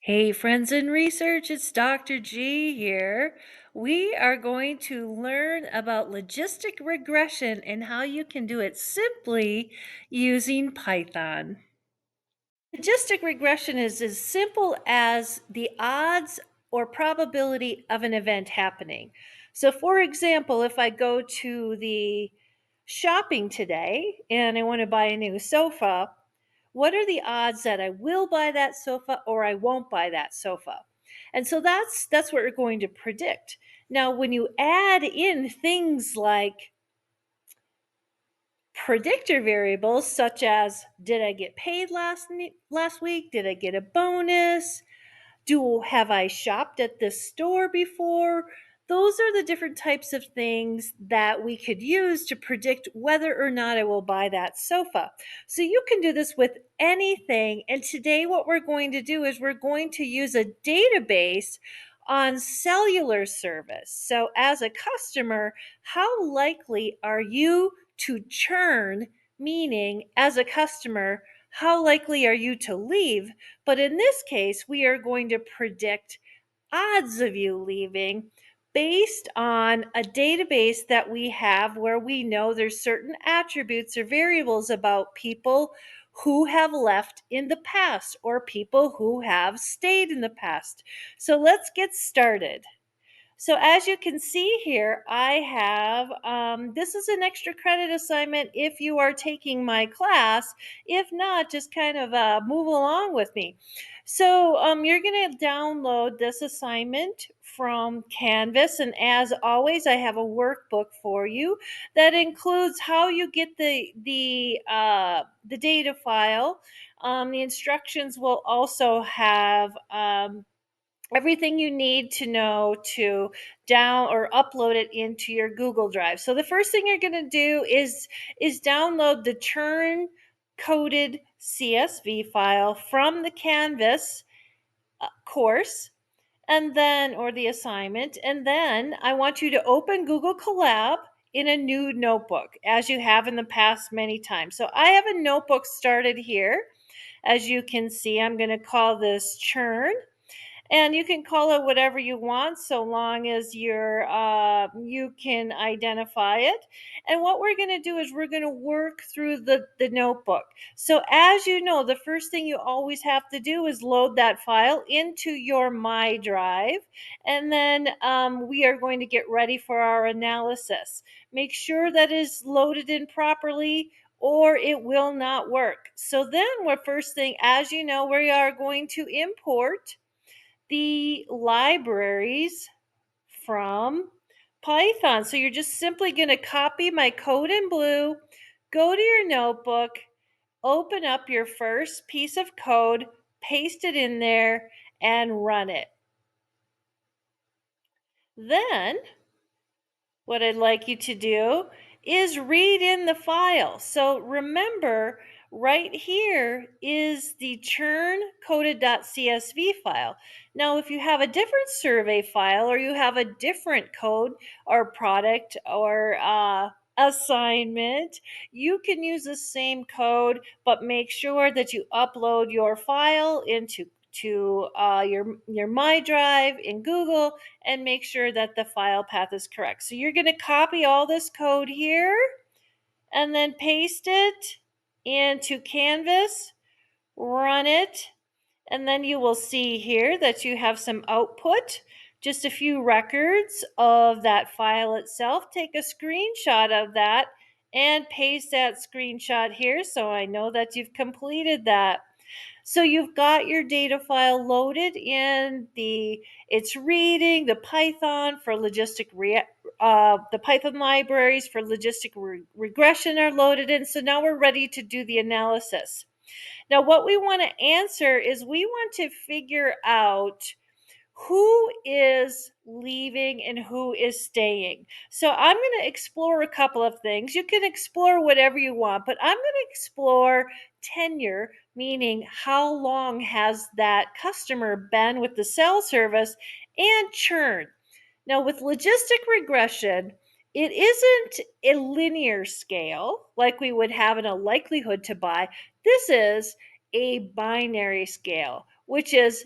Hey, friends in research, it's Dr. G here. We are going to learn about logistic regression and how you can do it simply using Python. Logistic regression is as simple as the odds or probability of an event happening. So, for example, if I go to the shopping today and I want to buy a new sofa, what are the odds that I will buy that sofa or I won't buy that sofa? And so that's what we're going to predict. Now, when you add in things like predictor variables such as did I get paid last week? Did I get a bonus? Do have I shopped at this store before? Those are the different types of things that we could use to predict whether or not I will buy that sofa. So you can do this with anything. And today, what we're going to do is we're going to use a database on cellular service. So, as a customer, how likely are you to churn? Meaning, as a customer, how likely are you to leave? But in this case, we are going to predict odds of you leaving based on a database that we have where we know there's certain attributes or variables about people who have left in the past or people who have stayed in the past. So let's get started. So as you can see here, I have, this is an extra credit assignment if you are taking my class. If not, just kind of move along with me. So you're going to download this assignment from Canvas. And as always, I have a workbook for you that includes how you get the data file. The instructions will also have everything you need to know to down or upload it into your Google Drive. So the first thing you're going to do is download the churn coded CSV file from the Canvas course and then or the assignment, and then I want you to open Google Colab in a new notebook as you have in the past many times. So I have a notebook started here. As you can see, I'm going to call this churn, and you can call it whatever you want so long as you can identify it. And what we're going to do is we're going to work through the notebook. So as you know, the first thing you always have to do is load that file into your My Drive, and then we are going to get ready for our analysis. Make sure that is loaded in properly or it will not work. So then what first thing, as you know, we are going to import the libraries from Python. So you're just simply going to copy my code in blue, go to your notebook, open up your first piece of code, paste it in there, and run it. Then what I'd like you to do is read in the file. So remember, right here is the churn coded.csv file. Now, if you have a different survey file or you have a different code or product or assignment, you can use the same code, but make sure that you upload your file into your My Drive in Google and make sure that the file path is correct. So you're going to copy all this code here and then paste it into Canvas, run it, and then you will see here that you have some output, just a few records of that file itself. Take a screenshot of that and paste that screenshot here so I know that you've completed that. So you've got your data file loaded in it's reading the Python for the Python libraries for logistic regression are loaded in. So now we're ready to do the analysis. Now, what we want to answer is we want to figure out who is leaving and who is staying. So I'm going to explore a couple of things. You can explore whatever you want, but I'm going to explore tenure, meaning how long has that customer been with the cell service, and churn. Now, with logistic regression, it isn't a linear scale like we would have in a likelihood to buy. This is a binary scale, which is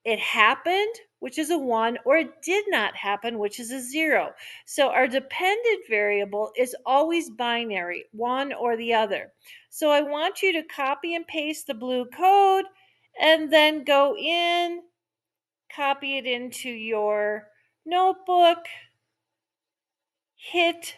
it happened, which is a 1, or it did not happen, which is a 0. So our dependent variable is always binary, one or the other. So I want you to copy and paste the blue code and then go in, copy it into your notebook, hit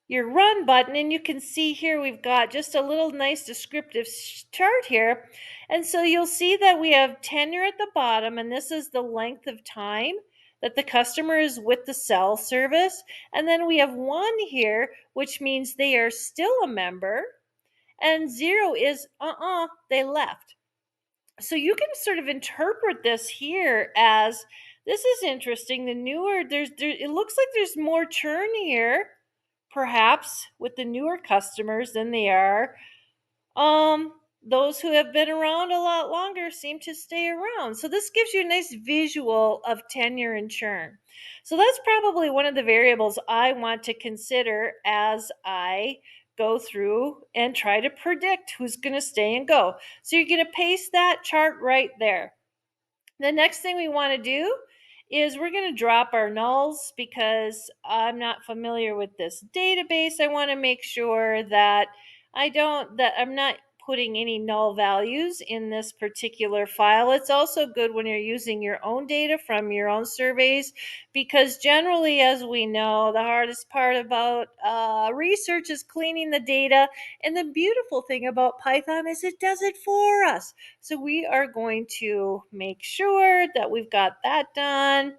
your run button, and you can see here we've got just a little nice descriptive chart here. And so you'll see that we have tenure at the bottom, and this is the length of time that the customer is with the cell service. And then we have 1 here, which means they are still a member, and 0 is they left. So you can sort of interpret this here as, this is interesting. The newer it looks like there's more churn here, perhaps with the newer customers than they are. Those who have been around a lot longer seem to stay around. So this gives you a nice visual of tenure and churn. So that's probably one of the variables I want to consider as I go through and try to predict who's going to stay and go. So you're going to paste that chart right there. The next thing we want to do is we're going to drop our nulls because I'm not familiar with this database. I want to make sure that I'm not putting any null values in this particular file. It's also good when you're using your own data from your own surveys, because generally, as we know, the hardest part about research is cleaning the data. And the beautiful thing about Python is it does it for us. So we are going to make sure that we've got that done.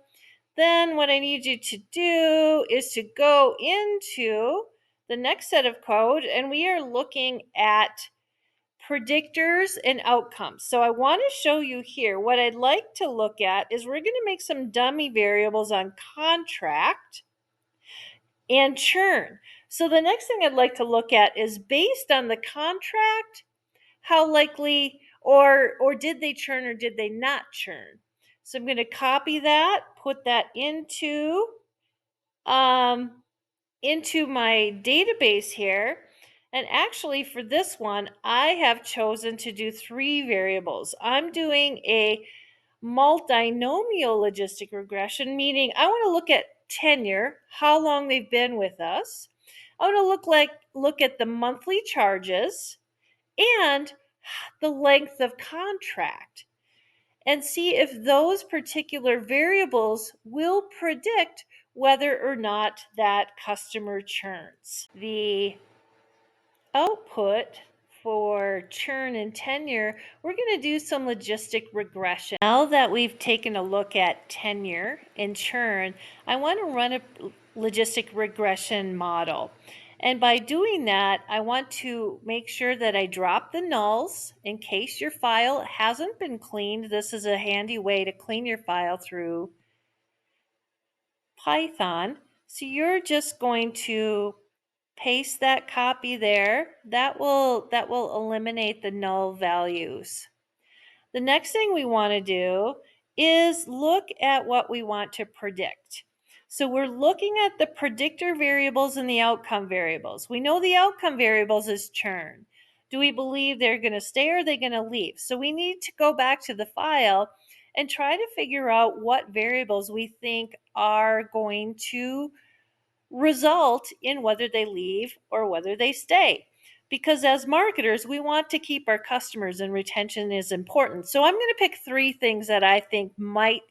Then what I need you to do is to go into the next set of code, and we are looking at predictors and outcomes. So I want to show you here what I'd like to look at is we're going to make some dummy variables on contract and churn. So the next thing I'd like to look at is, based on the contract, how likely, or did they churn or did they not churn? So I'm going to copy that, put that um, into my database here. And actually, for this one, I have chosen to do 3 variables. I'm doing a multinomial logistic regression, meaning I want to look at tenure, how long they've been with us. I want to look at the monthly charges and the length of contract, and see if those particular variables will predict whether or not that customer churns. The output for churn and tenure, we're going to do some logistic regression. Now that we've taken a look at tenure and churn, I want to run a logistic regression model. And by doing that, I want to make sure that I drop the nulls in case your file hasn't been cleaned. This is a handy way to clean your file through Python. So you're just going to paste that copy there. That will eliminate the null values. The next thing we want to do is look at what we want to predict. So we're looking at the predictor variables and the outcome variables. We know the outcome variables is churn. Do we believe they're going to stay or are they going to leave? So we need to go back to the file and try to figure out what variables we think are going to result in whether they leave or whether they stay. Because as marketers, we want to keep our customers, and retention is important. So I'm going to pick 3 things that I think might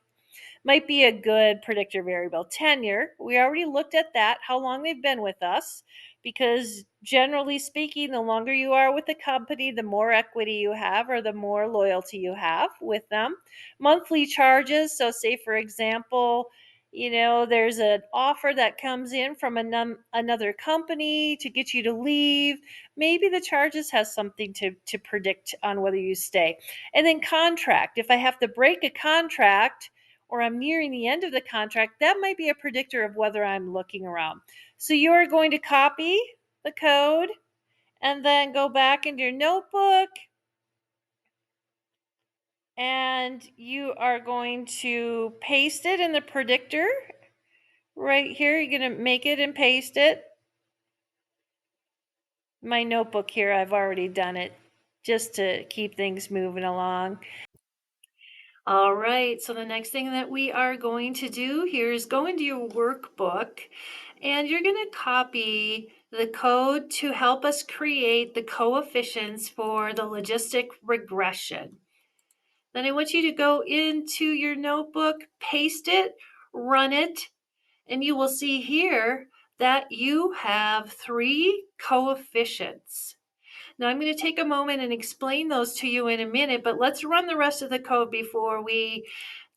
be a good predictor variable. Tenure, we already looked at that, how long they've been with us, because generally speaking, the longer you are with the company, the more equity you have or the more loyalty you have with them. Monthly charges, so say for example, there's an offer that comes in from another company to get you to leave. Maybe the charges has something to predict on whether you stay. And then contract, if I have to break a contract or I'm nearing the end of the contract, that might be a predictor of whether I'm looking around. So you're going to copy the code and then go back into your notebook, and you are going to paste it in the predictor right here. You're going to make it and paste it. My notebook here, I've already done it just to keep things moving along. All right, so the next thing that we are going to do here is go into your workbook and you're going to copy the code to help us create the coefficients for the logistic regression. Then I want you to go into your notebook, paste it, run it, and you will see here that you have 3 coefficients. Now I'm going to take a moment and explain those to you in a minute, but let's run the rest of the code before we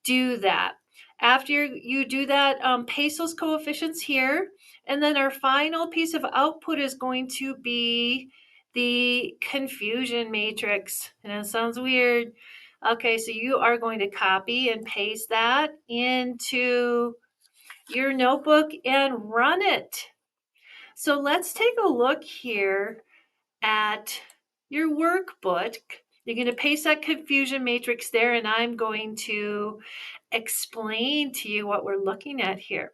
do that. After you do that, paste those coefficients here. And then our final piece of output is going to be the confusion matrix. And it sounds weird. Okay, so you are going to copy and paste that into your notebook and run it. So let's take a look here at your workbook. You're going to paste that confusion matrix there, and I'm going to explain to you what we're looking at here,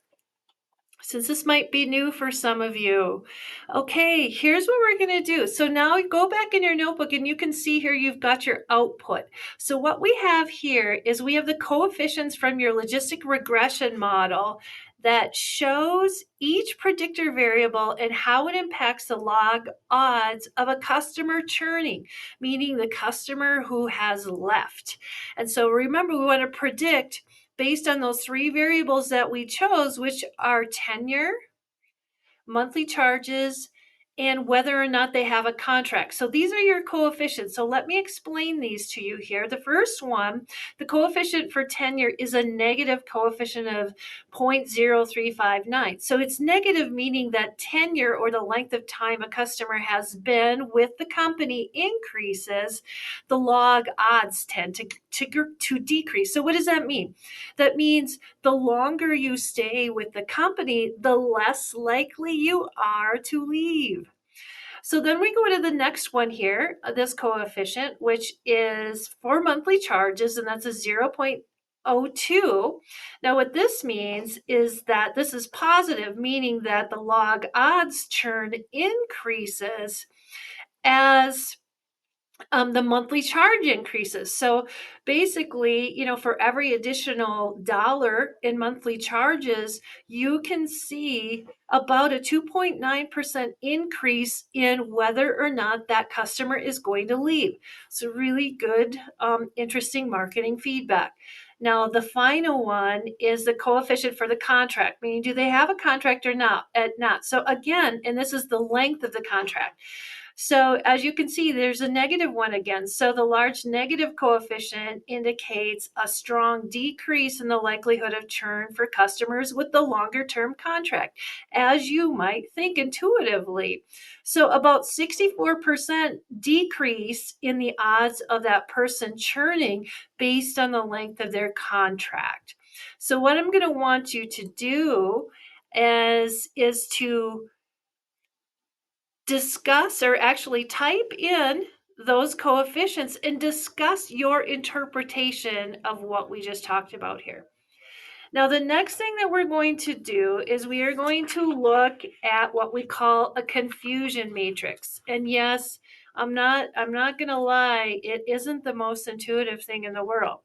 since this might be new for some of you. Okay, here's what we're going to do. So now go back in your notebook and you can see here you've got your output. So what we have here is we have the coefficients from your logistic regression model that shows each predictor variable and how it impacts the log odds of a customer churning, meaning the customer who has left. And so remember, we want to predict based on those 3 variables that we chose, which are tenure, monthly charges, and whether or not they have a contract. So these are your coefficients. So let me explain these to you here. The first one, the coefficient for tenure is a negative coefficient of 0.0359. So it's negative, meaning that tenure, or the length of time a customer has been with the company, increases. The log odds tend to decrease. So what does that mean? That means the longer you stay with the company, the less likely you are to leave. So then we go to the next one here, this coefficient, which is for monthly charges, and that's a 0.02. Now, what this means is that this is positive, meaning that the log odds churn increases as the monthly charge increases. So basically, for every additional dollar in monthly charges, you can see about a 2.9% increase in whether or not that customer is going to leave. So really good, interesting marketing feedback. Now, the final one is the coefficient for the contract, meaning do they have a contract or not? Not. So again, and this is the length of the contract. So as you can see, there's a negative one again. So the large negative coefficient indicates a strong decrease in the likelihood of churn for customers with the longer term contract, as you might think intuitively. So about 64% decrease in the odds of that person churning based on the length of their contract. So what I'm going to want you to do is to discuss, or actually type in those coefficients and discuss your interpretation of what we just talked about here. Now, the next thing that we're going to do is we are going to look at what we call a confusion matrix. And yes, I'm not going to lie, it isn't the most intuitive thing in the world.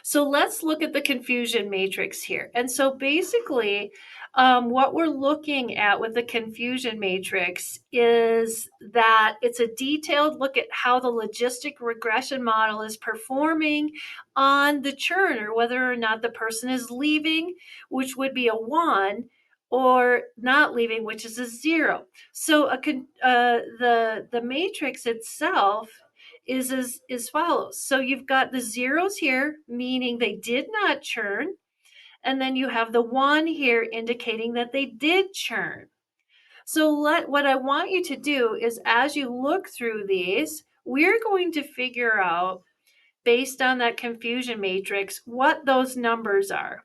So let's look at the confusion matrix here. And so basically, what we're looking at with the confusion matrix is that it's a detailed look at how the logistic regression model is performing on the churn, or whether or not the person is leaving, which would be a 1, or not leaving, which is a 0. So the matrix itself is as follows. So you've got the zeros here, meaning they did not churn, and then you have the 1 here indicating that they did churn. So what I want you to do is, as you look through these, we're going to figure out, based on that confusion matrix, what those numbers are.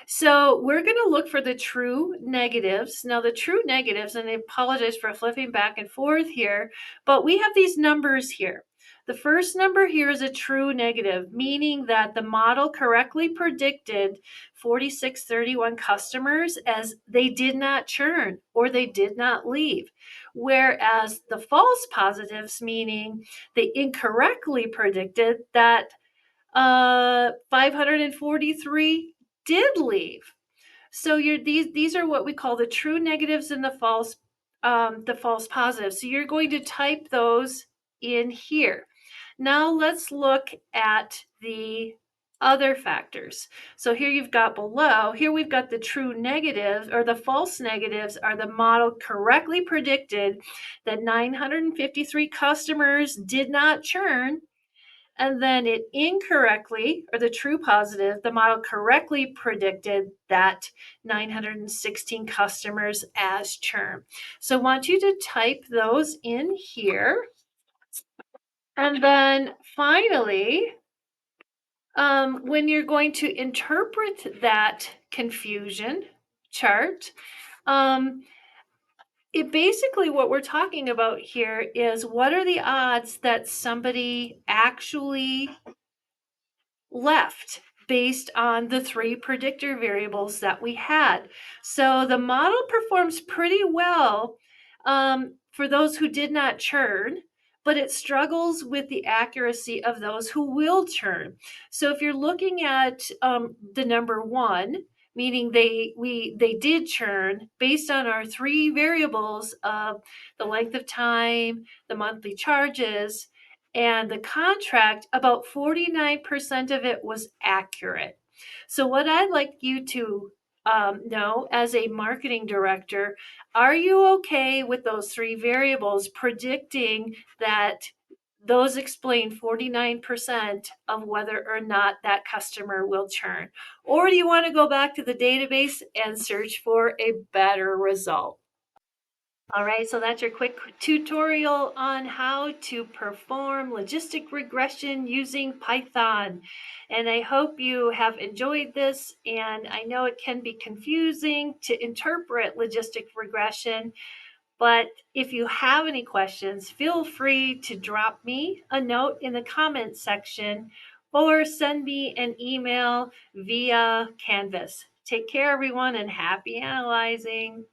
So we're going to look for the true negatives. Now, the true negatives, and I apologize for flipping back and forth here, but we have these numbers here. The first number here is a true negative, meaning that the model correctly predicted 4631 customers as they did not churn or they did not leave. Whereas the false positives, meaning they incorrectly predicted that 543 did leave. So these are what we call the true negatives and the false positives. So you're going to type those in here. Now let's look at the other factors. So here you've got below, here we've got the true negatives, or the false negatives are the model correctly predicted that 953 customers did not churn, and then it incorrectly, or the true positive, the model correctly predicted that 916 customers as churn. So I want you to type those in here. And then finally, when you're going to interpret that confusion chart, it basically, what we're talking about here is, what are the odds that somebody actually left based on the three predictor variables that we had. So the model performs pretty well for those who did not churn, but it struggles with the accuracy of those who will churn. So if you're looking at the number one, meaning they did churn based on our three variables of the length of time, the monthly charges, and the contract, about 49% of it was accurate. So, what I'd like you to know as a marketing director, are you okay with those three variables predicting that those explain 49% of whether or not that customer will churn? Or do you want to go back to the database and search for a better result? All right, so that's your quick tutorial on how to perform logistic regression using Python. And I hope you have enjoyed this. And I know it can be confusing to interpret logistic regression, but if you have any questions, feel free to drop me a note in the comments section or send me an email via Canvas. Take care, everyone, and happy analyzing.